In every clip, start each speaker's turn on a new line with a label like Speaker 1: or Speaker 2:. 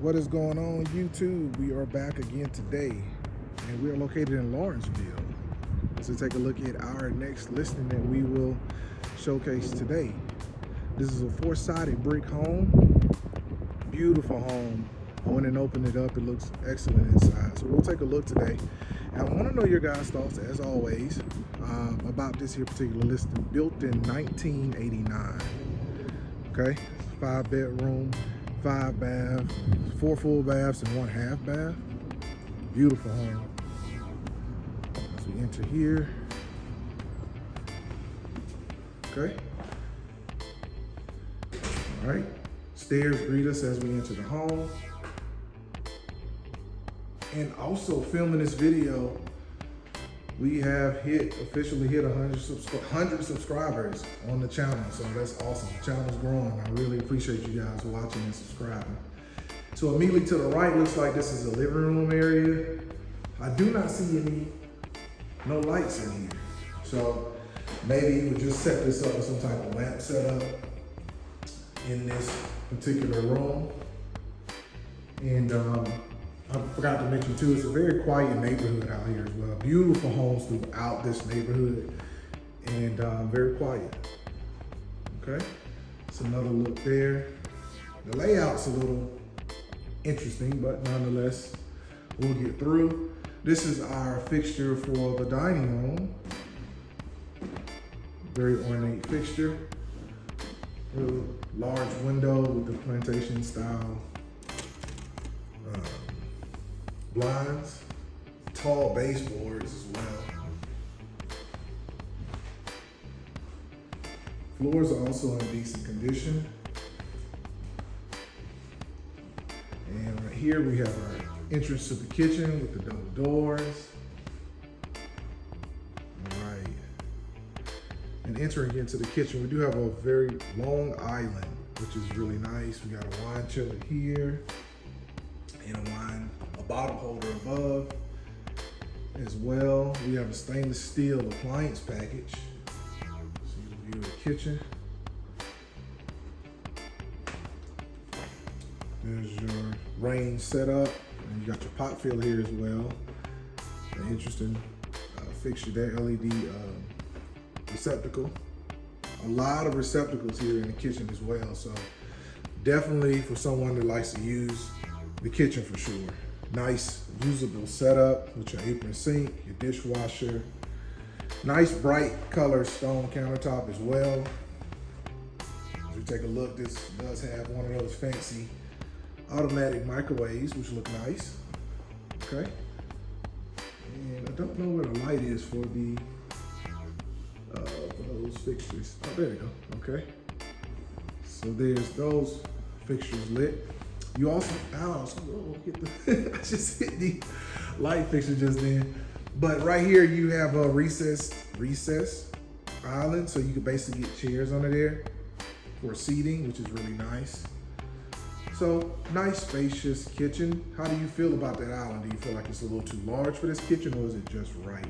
Speaker 1: What is going on, YouTube? We are back again today, and we are located in Lawrenceville. So take a look at our next listing that we will showcase today. This is a four-sided brick home. Beautiful home. I went and opened it up. It looks excellent inside. So we'll take a look today. And I want to know your guys' thoughts, as always, about this here particular listing. Built in 1989. Okay, 5-bedroom, 5-bath, 4 full baths and 1 half bath. Beautiful home. As we enter here. Okay. All right. Stairs greet us as we enter the home. And also filming this video, we have officially hit 100 subscribers on the channel. So that's awesome. The channel's growing. I really appreciate you guys watching and subscribing. So immediately to the right, looks like this is a living room area. I do not see no lights in here. So maybe we'll just set this up with some type of lamp setup in this particular room. And I forgot to mention too, it's a very quiet neighborhood out here as well. Beautiful homes throughout this neighborhood, and very quiet. Okay, it's another look there. The layout's a little interesting, but nonetheless, we'll get through. This is our fixture for the dining room. Very ornate fixture. Real large window with the plantation style blinds, tall baseboards as well. Floors are also in decent condition. And right here we have our entrance to the kitchen with the double doors. All right. And entering into the kitchen, we do have a very long island, which is really nice. We got a wine chiller here and a bottle holder above as well. We have a stainless steel appliance package. See the view of the kitchen. There's your range setup, and you got your pot filler here as well. An interesting fixture there, LED receptacle. A lot of receptacles here in the kitchen as well. So definitely for someone that likes to use the kitchen for sure. Nice usable setup with your apron sink, your dishwasher. Nice bright color stone countertop as well. As we take a look, this does have one of those fancy automatic microwaves, which look nice. Okay. And I don't know where the light is for those fixtures. Oh, there we go. Okay. So there's those fixtures lit. You also, I just hit the light fixture just then. But right here you have a recess island, so you can basically get chairs under there for seating, which is really nice. So nice spacious kitchen. How do you feel about that island? Do you feel like it's a little too large for this kitchen, or is it just right?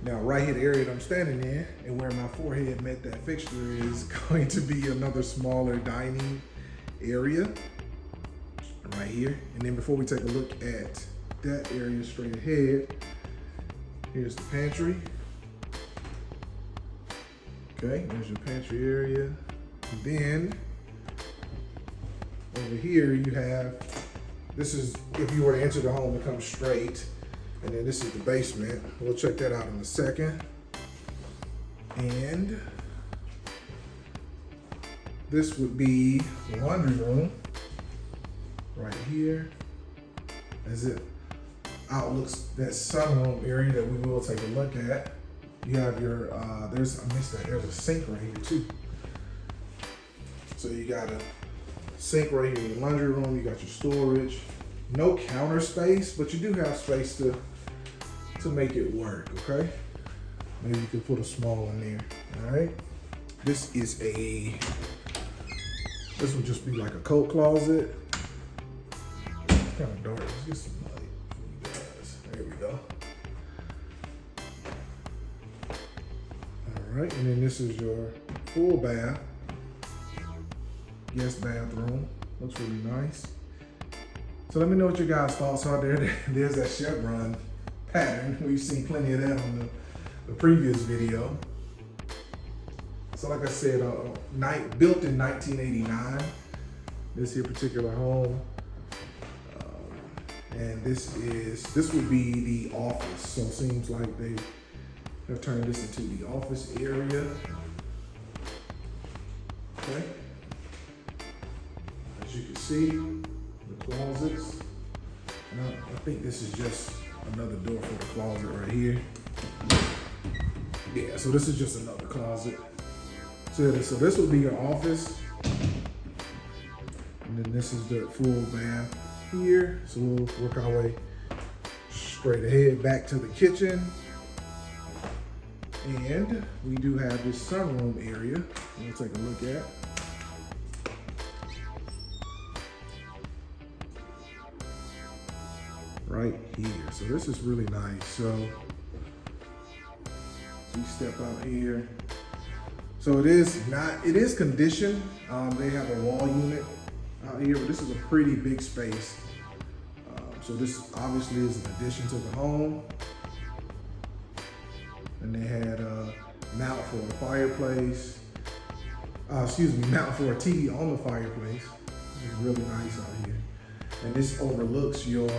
Speaker 1: Now, right here, the area that I'm standing in and where my forehead met that fixture is going to be another smaller dining area right here. And then before we take a look at that area straight ahead, here's the pantry. Okay, there's your pantry area. And then over here you have, this is if you were to enter the home, it comes straight. And then this is the basement. We'll check that out in a second. And this would be the laundry room right here. As it outlooks that sunroom area that we will take a look at. You have your, I missed that, there's a sink right here too. So you got a sink right here in the laundry room, you got your storage. No counter space, but you do have space to make it work, okay? Maybe you could put a small one there, all right? This would just be like a coat closet. It's kind of dark, let's get some light for you guys. There we go. All right, and then this is your full bath, guest bathroom. Looks really nice. So let me know what your guys' thoughts are there. There's that chevron pattern. We've seen plenty of that on the previous video. So like I said, built in 1989, this here particular home. And this would be the office. So it seems like they have turned this into the office area. Okay. As you can see, the closets. And I think this is just another door for the closet right here. Yeah, so this is just another closet. So this would be your office. And then this is the full bath here. So we'll work our way straight ahead back to the kitchen. And we do have this sunroom area we'll take a look at. Right here. So this is really nice. So you step out here. So it is conditioned. They have a wall unit out here, but this is a pretty big space. So this obviously is an addition to the home. And they had a mount for a fireplace. Mount for a TV on the fireplace. This is really nice out here. And this overlooks your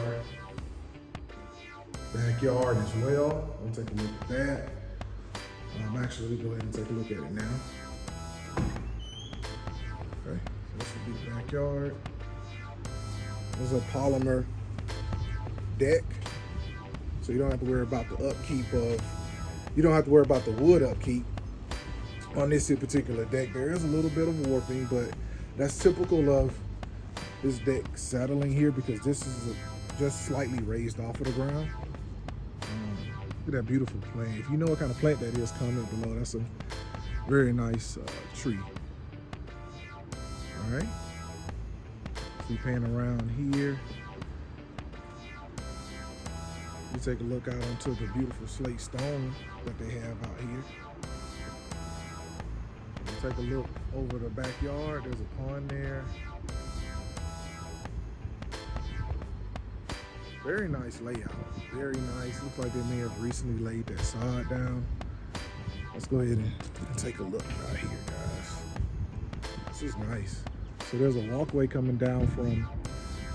Speaker 1: backyard as well. We'll take a look at that. Actually, we go ahead and take a look at it now. Okay, so this would be the backyard. There's a polymer deck, so you don't have to worry about the upkeep of, you don't have to worry about the wood upkeep on this particular deck. There is a little bit of warping, but that's typical of this deck settling here because this is just slightly raised off of the ground. Look at that beautiful plant. If you know what kind of plant that is, comment below. That's a very nice tree. All right. So we pan around here. We take a look out onto the beautiful slate stone that they have out here. We take a look over the backyard. There's a pond there. Very nice layout, very nice. Looks like they may have recently laid that sod down. Let's go ahead and take a look out here, guys. This is nice. So there's a walkway coming down from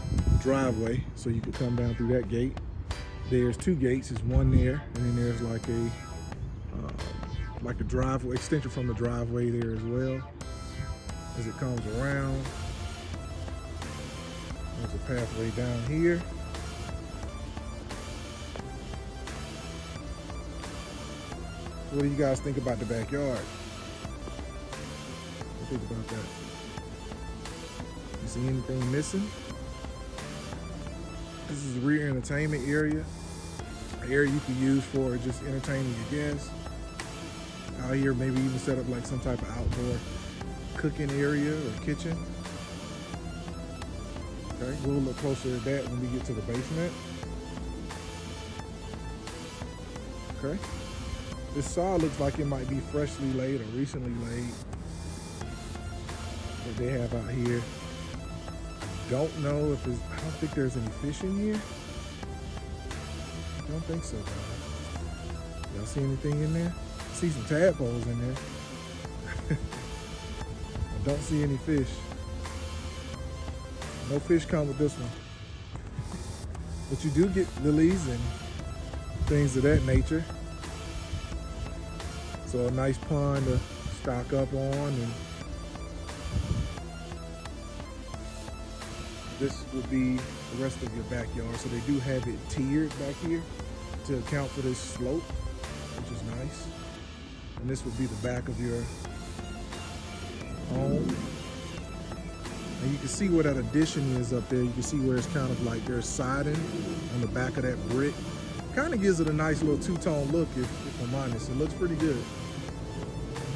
Speaker 1: the driveway, so you could come down through that gate. There's two gates, there's one there, and then there's like a driveway, extension from the driveway there as well. As it comes around, there's a pathway down here. What do you guys think about the backyard? What do you think about that? You see anything missing? This is the rear entertainment area. An area you could use for just entertaining your guests. Out here, maybe even set up like some type of outdoor cooking area or kitchen. Okay, we'll look closer at that when we get to the basement. Okay. This sod looks like it might be freshly laid or recently laid that they have out here. I don't know if I don't think there's any fish in here. I don't think so, guys. Y'all see anything in there? I see some tadpoles in there. I don't see any fish. No fish come with this one. But you do get lilies and things of that nature. So a nice pond to stock up on, and this will be the rest of your backyard. So they do have it tiered back here to account for this slope, which is nice. And this would be the back of your home. And you can see where that addition is up there. You can see where it's kind of like there's siding on the back of that brick. Kind of gives it a nice little two-tone look, if I'm honest. It looks pretty good.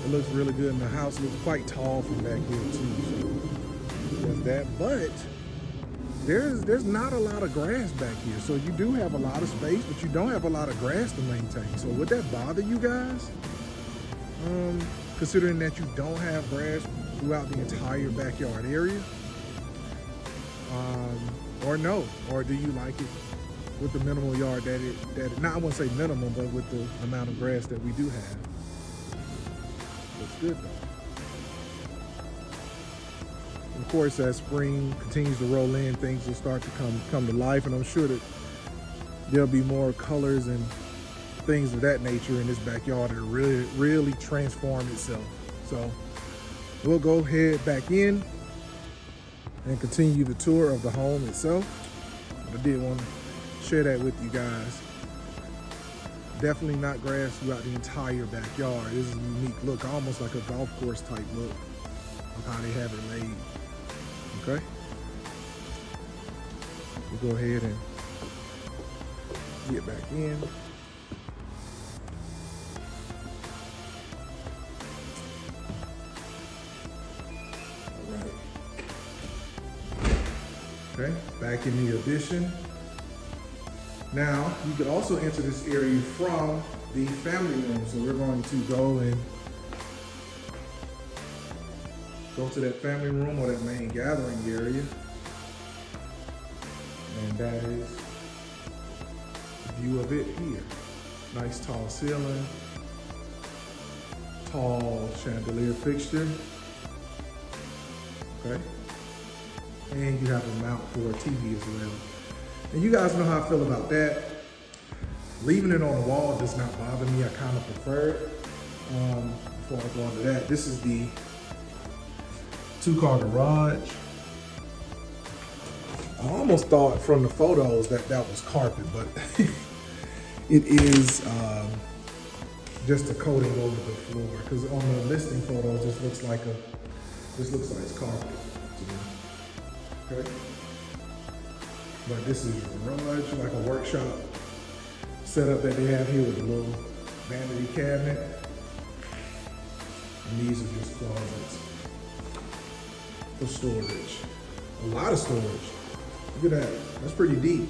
Speaker 1: It looks really good, and the house looks quite tall from back here too. So there's that, but there's not a lot of grass back here. So you do have a lot of space, but you don't have a lot of grass to maintain. So would that bother you guys? Considering that you don't have grass throughout the entire backyard area? or no? Or do you like it with the minimal yard that not I wouldn't say minimum, but with the amount of grass that we do have? Looks good though. And of course, as spring continues to roll in, things will start to come to life, and I'm sure that there'll be more colors and things of that nature in this backyard that really transform itself. So we'll go ahead back in and continue the tour of the home itself. But I did want to share that with you guys. Definitely not grass throughout the entire backyard. This is a unique look, almost like a golf course type look of how they have it laid. Okay? We'll go ahead and get back in. Okay, back in the addition. Now, you could also enter this area from the family room. So we're going to go to that family room or that main gathering area. And that is the view of it here. Nice tall ceiling, tall chandelier fixture. Okay. And you have a mount for a TV as well. And you guys know how I feel about that. Leaving it on the wall does not bother me. I kind of prefer it. Before I go into that, this is the 2-car garage. I almost thought from the photos that was carpet, but it is just a coating over the floor. Because on the listing photos, this looks like it's carpet to me. Okay. But this is a garage, like a workshop setup that they have here with a little vanity cabinet. And these are just closets for storage. A lot of storage. Look at that. That's pretty deep.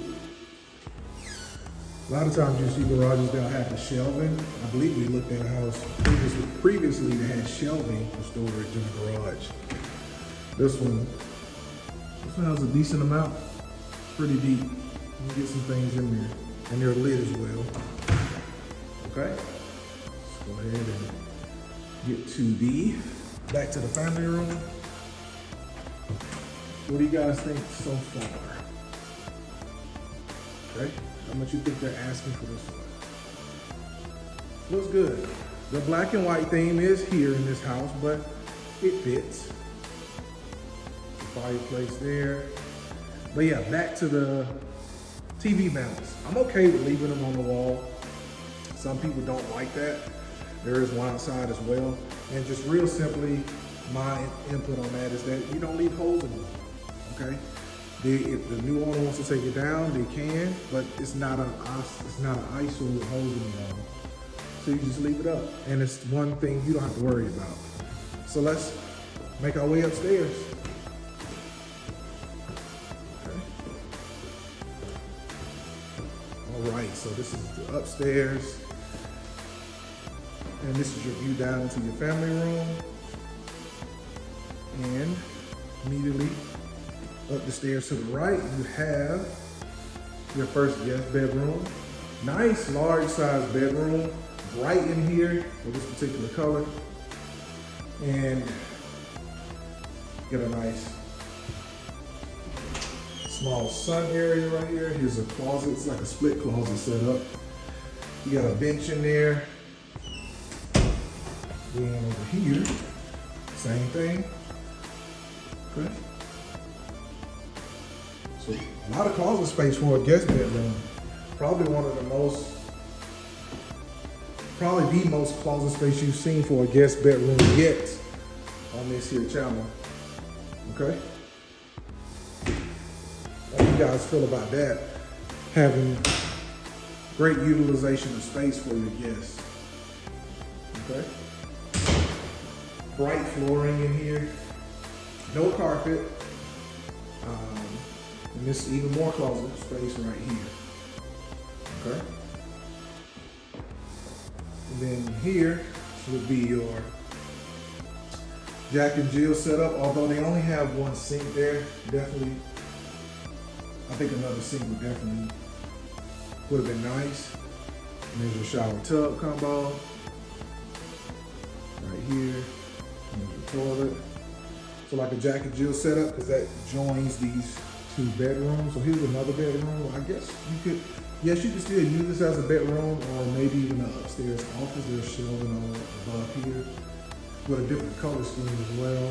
Speaker 1: A lot of times you see garages that'll have the shelving. I believe we looked at a house previously that had shelving for storage in the garage. This one has a decent amount. Pretty deep. You can get some things in there. And they're lit as well. Okay? Let's go ahead and get back to the family room. What do you guys think so far? Okay? How much you think they're asking for this one? Looks good. The black and white theme is here in this house, but it fits. Fireplace there. But yeah, back to the TV mounts. I'm okay with leaving them on the wall. Some people don't like that. There is one outside as well. And just real simply, my input on that is that you don't leave holes in them, okay? If the new owner wants to take it down, they can, but it's not an eyesore with holes in the wall. So you just leave it up. And it's one thing you don't have to worry about. So let's make our way upstairs. All right, so this is the upstairs. And this is your view down into your family room. And immediately up the stairs to the right, you have your first guest bedroom. Nice, large size bedroom. Bright in here for this particular color. And get a nice small sun area right here. Here's a closet. It's like a split closet set up. You got a bench in there. Then over here, same thing. Okay. So a lot of closet space for a guest bedroom. Probably the most closet space you've seen for a guest bedroom yet on this here channel. Okay. How do you guys feel about that? Having great utilization of space for your guests. Okay. Bright flooring in here. No carpet. And this is even more closet space right here. Okay. And then here would be your Jack and Jill setup. Although they only have one sink there, definitely I think another sink would definitely would have been nice. And there's your shower tub combo right here. And your toilet. So like a Jack and Jill setup, because that joins these two bedrooms. So here's another bedroom. I guess you could, yes, you could still use this as a bedroom or maybe even an upstairs office. There's shelving on above here with a different color scheme as well.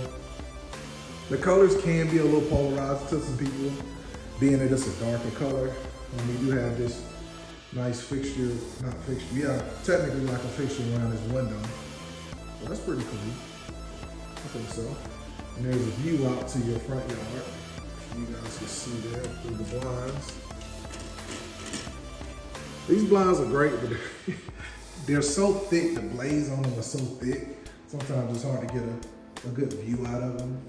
Speaker 1: The colors can be a little polarized to some people, being that it's a darker color. And we do have this nice fixture, not fixture, yeah, technically like a fixture around this window. So that's pretty cool. I think so. And there's a view out to your front yard. You guys can see that through the blinds. These blinds are great, but they're so thick, the glaze on them are so thick. Sometimes it's hard to get a good view out of them.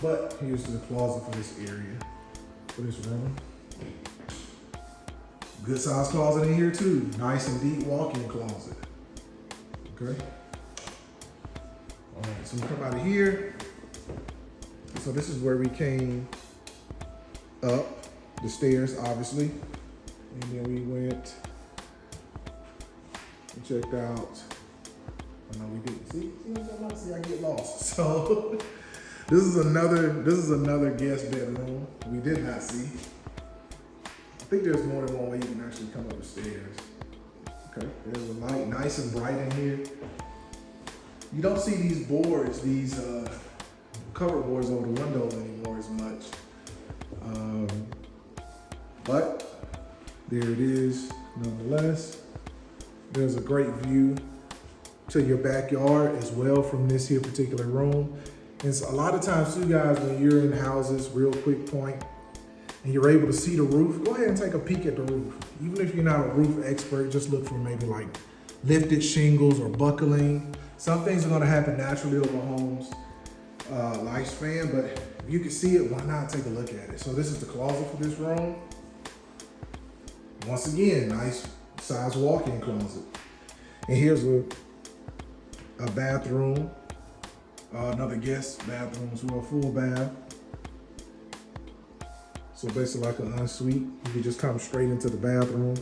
Speaker 1: But here's the closet for this area, for this room. Good size closet in here too. Nice and deep walk-in closet. Okay. All right, so we come out of here. So this is where we came up the stairs, obviously. And then we went and checked out. Oh no, we didn't. See, I get lost. So this is another guest bedroom we did not see. I think there's more than one way you can actually come up the stairs. Okay, there's a light, nice and bright in here. You don't see these boards, these cover boards over the window anymore as much. But there it is, nonetheless. There's a great view to your backyard as well from this here particular room. And so a lot of times too, guys, when you're in houses, real quick point, and you're able to see the roof, go ahead and take a peek at the roof. Even if you're not a roof expert, just look for maybe like lifted shingles or buckling. Some things are gonna happen naturally over a home's lifespan, but if you can see it, why not take a look at it? So this is the closet for this room. Once again, nice size walk-in closet. And here's a bathroom, another guest bathroom as well, full bath. So basically like an ensuite. You can just come straight into the bathroom.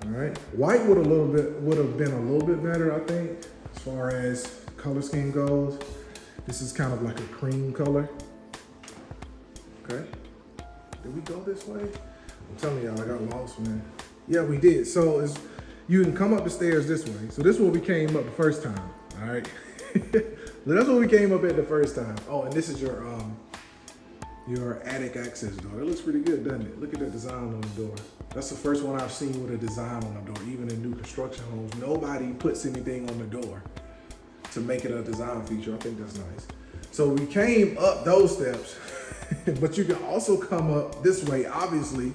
Speaker 1: All right, white would have been a little bit better, I think, as far as color scheme goes. This is kind of like a cream color. Okay, did we go this way? I'm telling y'all, I got lost, man. Yeah, we did. So you can come up the stairs this way. So this is where we came up the first time. All right, so that's where we came up at the first time. Oh, and this is your attic access door. It looks pretty good, doesn't it? Look at that design on the door. That's the first one I've seen with a design on the door. Even in new construction homes, nobody puts anything on the door to make it a design feature. I think that's nice. So we came up those steps, but you can also come up this way, obviously,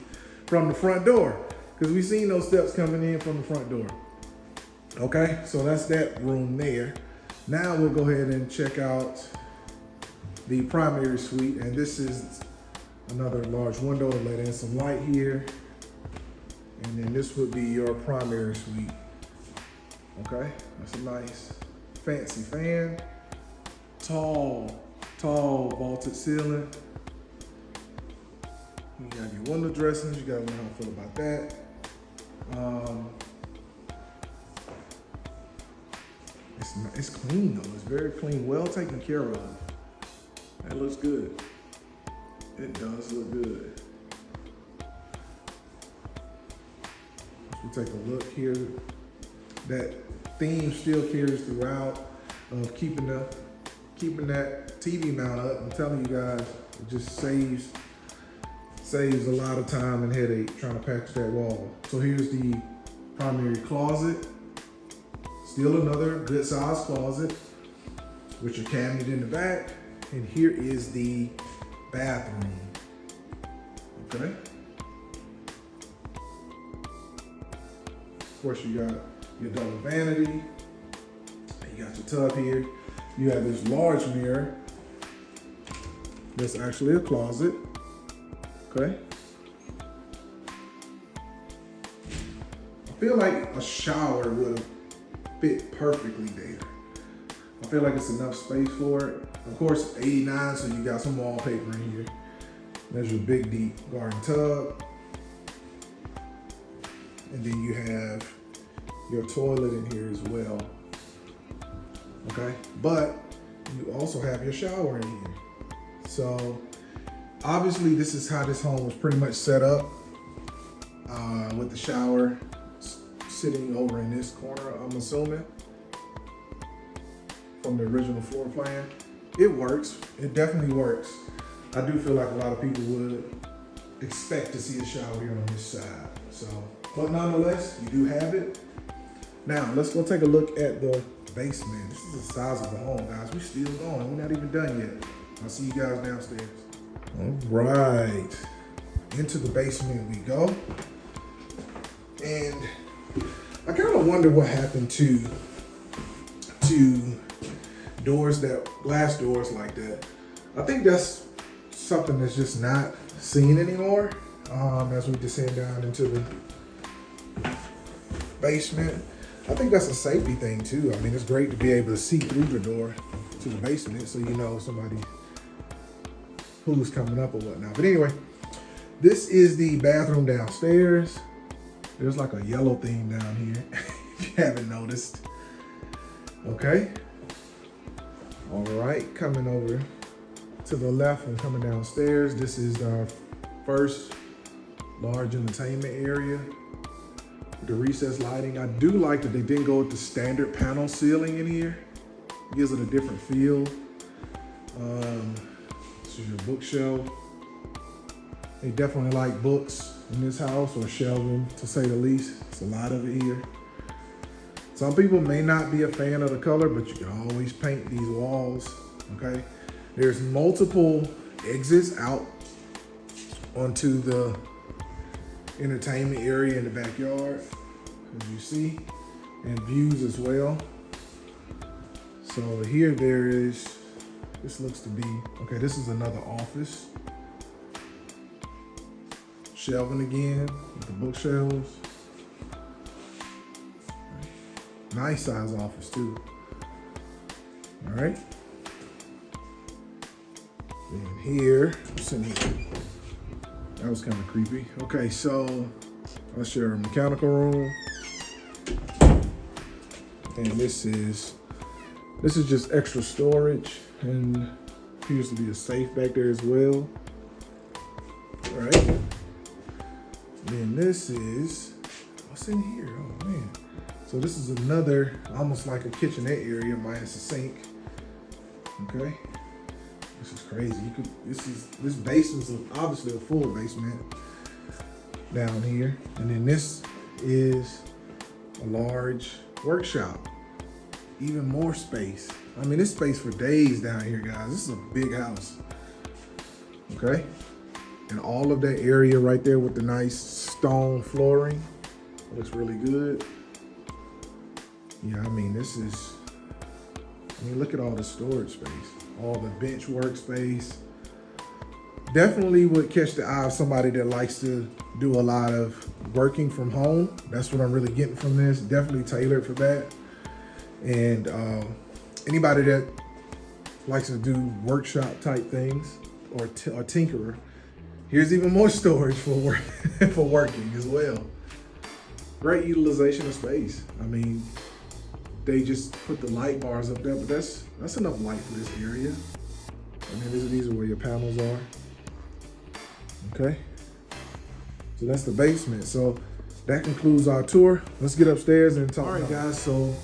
Speaker 1: from the front door, because we've seen those steps coming in from the front door. Okay, so that's that room there. Now we'll go ahead and check out the primary suite, and this is another large window to let in some light here. And then this would be your primary suite. Okay, that's a nice fancy fan. Tall vaulted ceiling. You have your window dressings, you gotta know how to feel about that. It's clean though, it's very clean, well taken care of. That looks good. It does look good. We take a look here. That theme still carries throughout of keeping that TV mount up. I'm telling you guys, it just saves a lot of time and headache trying to patch that wall. So here's the primary closet. Still another good sized closet with your cabinet in the back. And here is the bathroom. Okay. Of course, you got your double vanity. You got your tub here. You have this large mirror. That's actually a closet. Okay. I feel like a shower would have fit perfectly there. I feel like it's enough space for it. Of course, 89, so you got some wallpaper in here. There's your big deep garden tub. And then you have your toilet in here as well. Okay, but you also have your shower in here. So obviously this is how this home was pretty much set up, with the shower sitting over in this corner, I'm assuming, from the original floor plan. It works, it definitely works. I do feel like a lot of people would expect to see a shower here on this side. So, but nonetheless, you do have it. Now, let's go take a look at the basement. This is the size of the home, guys. We're still going, we're not even done yet. I'll see you guys downstairs. All right, into the basement we go. And I kind of wonder what happened to doors glass doors like that. I think that's something that's just not seen anymore, as we descend down into the basement. I think that's a safety thing too. I mean, it's great to be able to see through the door to the basement so you know somebody who's coming up or whatnot. But anyway, this is the bathroom downstairs. There's like a yellow theme down here, if you haven't noticed. Okay. All right, coming over to the left and coming downstairs, this is our first large entertainment area with the recessed lighting. I do like that they didn't go with the standard panel ceiling in here. It gives it a different feel. This is your bookshelf. They definitely like books in this house, or shelving to say the least. It's a lot of it here. Some people may not be a fan of the color, but you can always paint these walls, okay? There's multiple exits out onto the entertainment area in the backyard, as you see, and views as well. So here there is, this looks to be, okay, this is another office. Shelving again with the bookshelves. Nice size office too. All right. And here, what's in here? That was kind of creepy. Okay, so that's your mechanical room. And this is just extra storage, and appears to be a safe back there as well. All right. Then this is, what's in here? Oh man. So this is another, almost like a kitchenette area minus a sink. Okay. This is crazy. This basement's obviously a full basement down here. And then this is a large workshop. Even more space. I mean, this space for days down here, guys. This is a big house. Okay. And all of that area right there with the nice stone flooring looks really good. Yeah, I mean, look at all the storage space, all the bench workspace. Definitely would catch the eye of somebody that likes to do a lot of working from home. That's what I'm really getting from this. Definitely tailored for that. And anybody that likes to do workshop type things or tinkerer, here's even more storage for work for working as well. Great utilization of space. I mean, they just put the light bars up there, but that's enough light for this area. And then these are where your panels are. Okay. So that's the basement. So that concludes our tour. Let's get upstairs and talk. All right, guys. So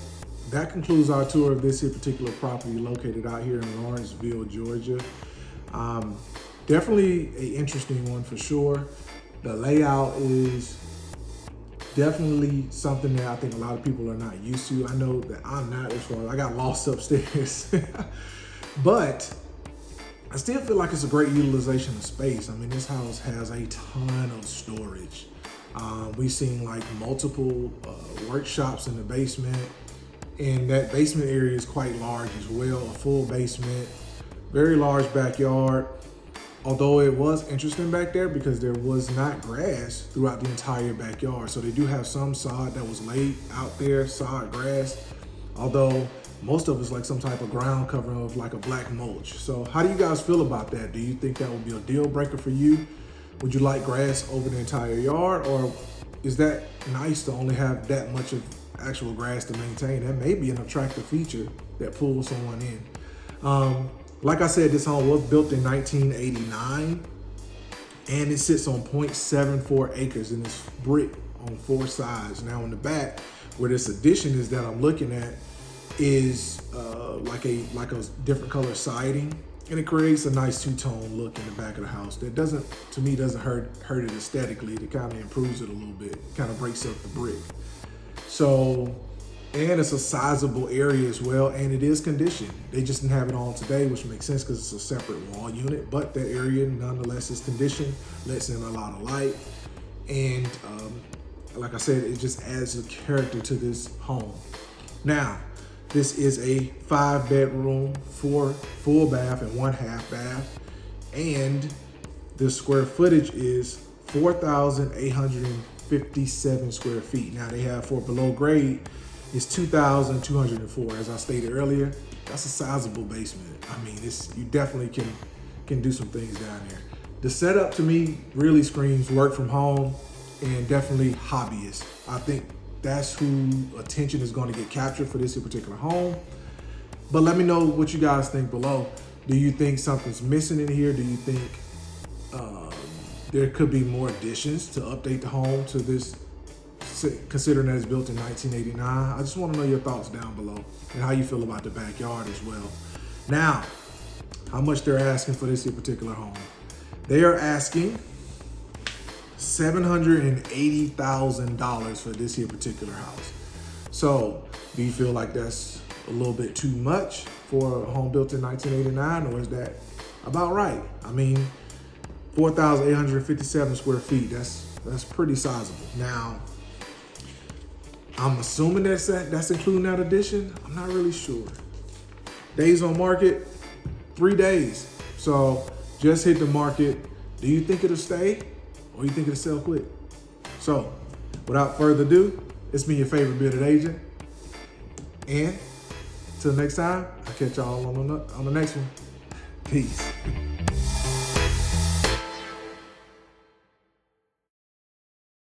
Speaker 1: that concludes our tour of this here particular property located out here in Lawrenceville, Georgia. Definitely an interesting one for sure. The layout is definitely something that I think a lot of people are not used to. I know that I'm not, as far as I got lost upstairs. But I still feel like it's a great utilization of space. I mean, this house has a ton of storage. We've seen like multiple workshops in the basement, and that basement area is quite large as well, a full basement, very large backyard. Although it was interesting back there because there was not grass throughout the entire backyard. So they do have some sod that was laid out there, sod grass. Although most of it's like some type of ground cover of like a black mulch. So how do you guys feel about that? Do you think that would be a deal breaker for you? Would you like grass over the entire yard, or is that nice to only have that much of actual grass to maintain? That may be an attractive feature that pulls someone in. Like I said, this home was built in 1989 and it sits on 0.74 acres and it's brick on 4 sides. Now in the back, where this addition is that I'm looking at is like a different color siding, and it creates a nice two-tone look in the back of the house that doesn't hurt it aesthetically. It kind of improves it a little bit, kind of breaks up the brick. So, and it's a sizable area as well, and it is conditioned. They just didn't have it on today, which makes sense because it's a separate wall unit, but that area nonetheless is conditioned, lets in a lot of light, and like I said, it just adds a character to this home. Now, this is a 5-bedroom, 4 full bath and 1 half bath, and the square footage is 4,857 square feet. Now they have, for below grade, it's 2,204. As I stated earlier, that's a sizable basement. I mean, you definitely can do some things down there. The setup to me really screams work from home and definitely hobbyist. I think that's who attention is going to get captured for this particular home. But let me know what you guys think below. Do you think something's missing in here? Do you think there could be more additions to update the home to this, considering that it's built in 1989? I just want to know your thoughts down below and how you feel about the backyard as well. Now, how much they're asking for this particular home. They are asking $780,000 for this here particular house. So, do you feel like that's a little bit too much for a home built in 1989, or is that about right? I mean, 4,857 square feet, that's pretty sizable. Now, I'm assuming that's including that addition. I'm not really sure. Days on market, 3 days. So just hit the market. Do you think it'll stay, or you think it'll sell quick? So without further ado, it's been your favorite bearded agent. And till next time, I'll catch y'all on the next one. Peace.